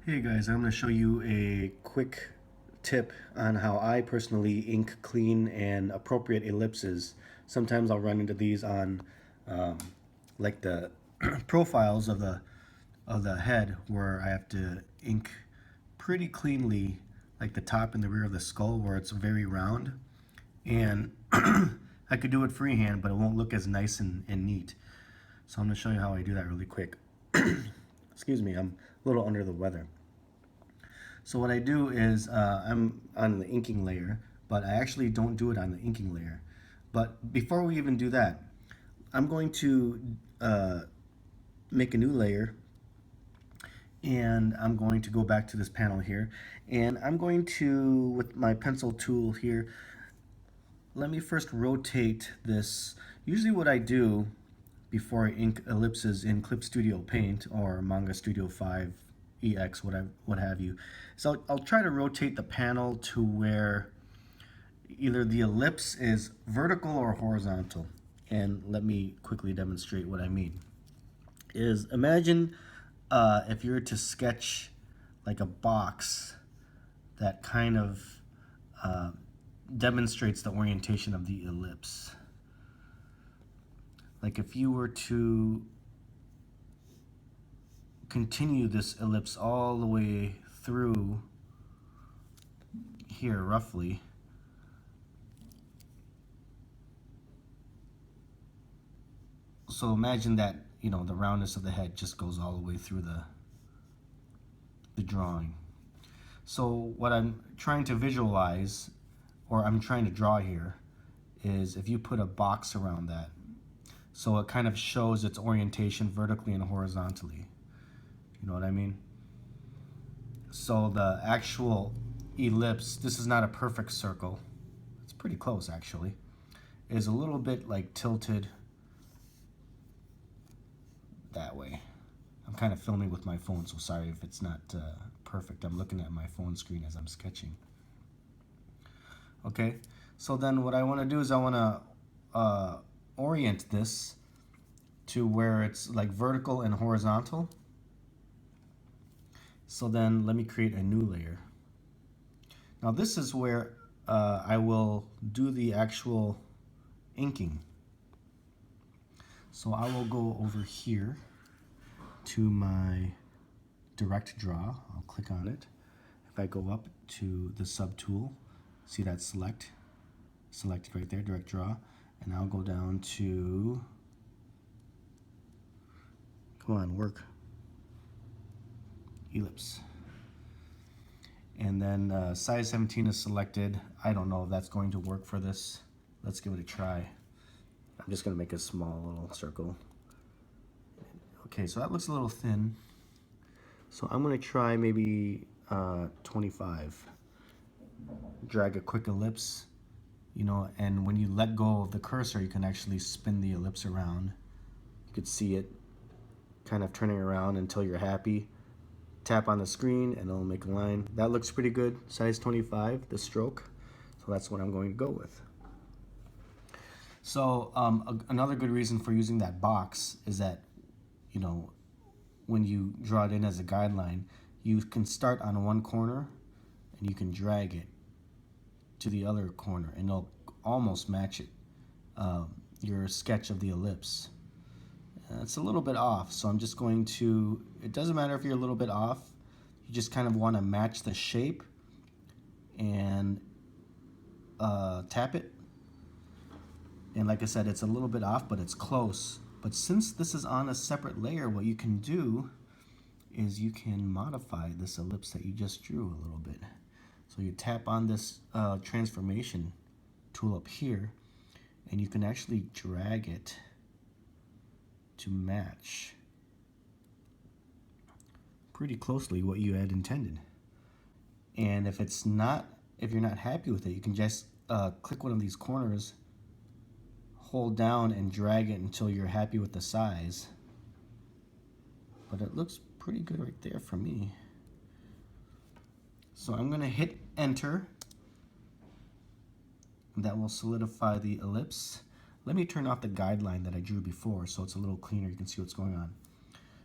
Hey guys, I'm going to show you a quick tip on how I personally ink clean and appropriate ellipses. Sometimes I'll run into these on like the profiles of the head where I have to ink pretty cleanly, like the top and the rear of the skull where it's very round. And I could do it freehand, but it won't look as nice and neat. So I'm going to show you how I do that really quick. Excuse me, I'm a little under the weather. So what I do is I'm on the inking layer, but I actually don't do it on the inking layer. But before we even do that, I'm going to make a new layer, and I'm going to go back to this panel here, and I'm going to, with my pencil tool here, let me first rotate this. Usually what I do before I ink ellipses in Clip Studio Paint or Manga Studio 5 EX, what have you. So I'll try to rotate the panel to where either the ellipse is vertical or horizontal. And let me quickly demonstrate what I mean. Is imagine if you were to sketch like a box that kind of demonstrates the orientation of the ellipse. Like if you were to continue this ellipse all the way through here roughly, so imagine that the roundness of the head just goes all the way through the drawing. So what I'm trying to visualize, or I'm trying to draw here, is if you put a box around that, so it kind of shows its orientation vertically and horizontally. You know what I mean? So the actual ellipse, this is not a perfect circle, it's pretty close actually, is a little bit like tilted that way. I'm kind of filming with my phone, so sorry if it's not perfect. I'm looking at my phone screen as I'm sketching. Okay, so then what I want to do is I want to orient this to where it's like vertical and horizontal. So then let me create a new layer. Now this is where I will do the actual inking. So I will go over here to my direct draw. I'll click on it. If I go up to the sub tool, see that selected right there, direct draw, and I'll go down to, come on, work, ellipse. And then size 17 is selected. I don't know if that's going to work for this. Let's give it a try. I'm just going to make a small little circle. Okay, so that looks a little thin. So I'm going to try maybe 25. Drag a quick ellipse, and when you let go of the cursor, you can actually spin the ellipse around. You could see it kind of turning around until you're happy. Tap on the screen and it'll make a line. That looks pretty good. Size 25, the stroke. So that's what I'm going to go with. So another good reason for using that box is that, when you draw it in as a guideline, you can start on one corner and you can drag it to the other corner and it'll almost match it, your sketch of the ellipse. It's a little bit off, so I'm just going to, it doesn't matter if you're a little bit off, you just kind of want to match the shape and tap it. And like I said, it's a little bit off, but it's close. But since this is on a separate layer, what you can do is you can modify this ellipse that you just drew a little bit. So you tap on this transformation tool up here, and you can actually drag it to match pretty closely what you had intended. And if you're not happy with it, you can just click one of these corners, hold down and drag it until you're happy with the size. But it looks pretty good right there for me. So I'm gonna hit enter. That will solidify the ellipse. Let me turn off the guideline that I drew before so it's a little cleaner. You can see what's going on.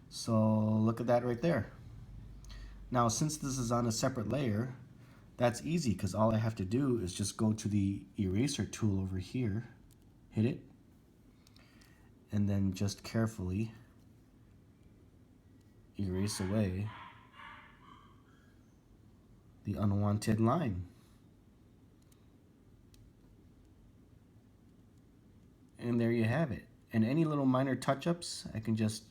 So look at that right there. Now, since this is on a separate layer, that's easy because all I have to do is just go to the eraser tool over here, hit it, and then just carefully erase away the unwanted line. And there you have it. And any little minor touch-ups, I can just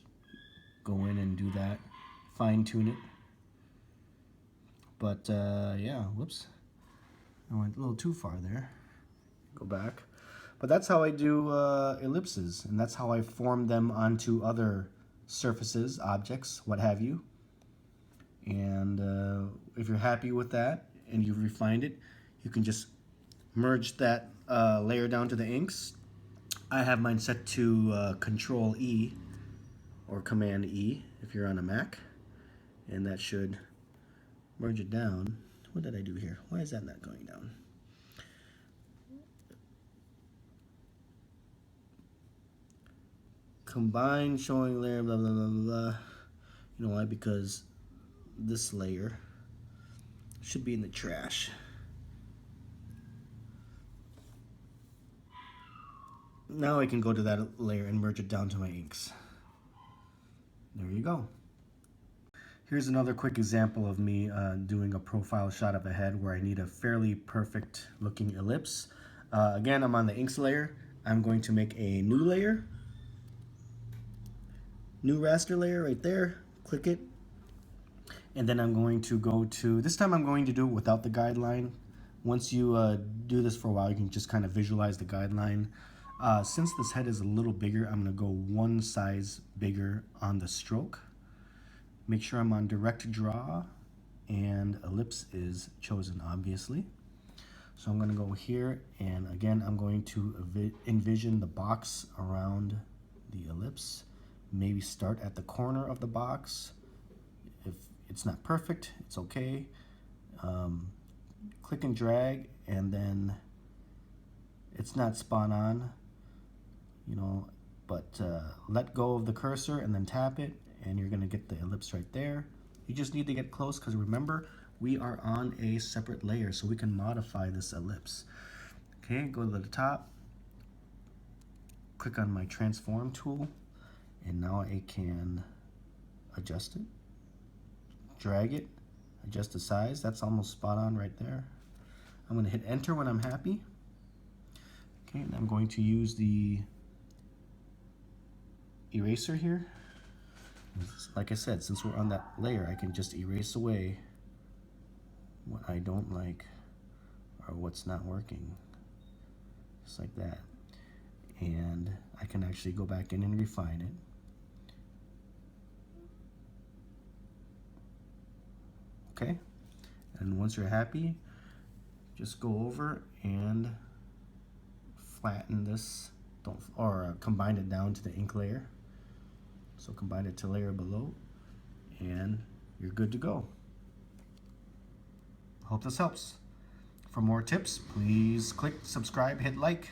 go in and do that, fine-tune it. But yeah, whoops, I went a little too far there. Go back. But that's how I do ellipses, and that's how I form them onto other surfaces, objects, what have you. And if you're happy with that and you've refined it, you can just merge that layer down to the inks. I have mine set to Control E or Command E if you're on a Mac, and that should merge it down. What did I do here? Why is that not going down? Combine showing layer, blah, blah, blah, blah. You know why? Because this layer should be in the trash. Now I can go to that layer and merge it down to my inks. There you go. Here's another quick example of me doing a profile shot of a head where I need a fairly perfect looking ellipse. Again, I'm on the inks layer. I'm going to make a new layer. New raster layer right there. Click it. And then I'm going to go to, this time I'm going to do it without the guideline. Once you do this for a while, you can just kind of visualize the guideline. Since this head is a little bigger, I'm going to go one size bigger on the stroke. Make sure I'm on direct draw, and ellipse is chosen, obviously. So I'm going to go here, and again, I'm going to envision the box around the ellipse. Maybe start at the corner of the box. If it's not perfect, it's okay. Click and drag, and then it's not spot on, you know, but let go of the cursor and then tap it, and you're going to get the ellipse right there. You just need to get close because remember, we are on a separate layer, so we can modify this ellipse. Okay, go to the top, click on my transform tool, and now I can adjust it, drag it, adjust the size. That's almost spot on right there. I'm going to hit enter when I'm happy. Okay, and I'm going to use the eraser here. Like I said, since we're on that layer, I can just erase away what I don't like or what's not working, just like that. And I can actually go back in and refine it. Okay, and once you're happy, just go over and flatten this, combine it down to the ink layer. So combine it to layer below, and you're good to go. Hope this helps. For more tips, please click subscribe, hit like.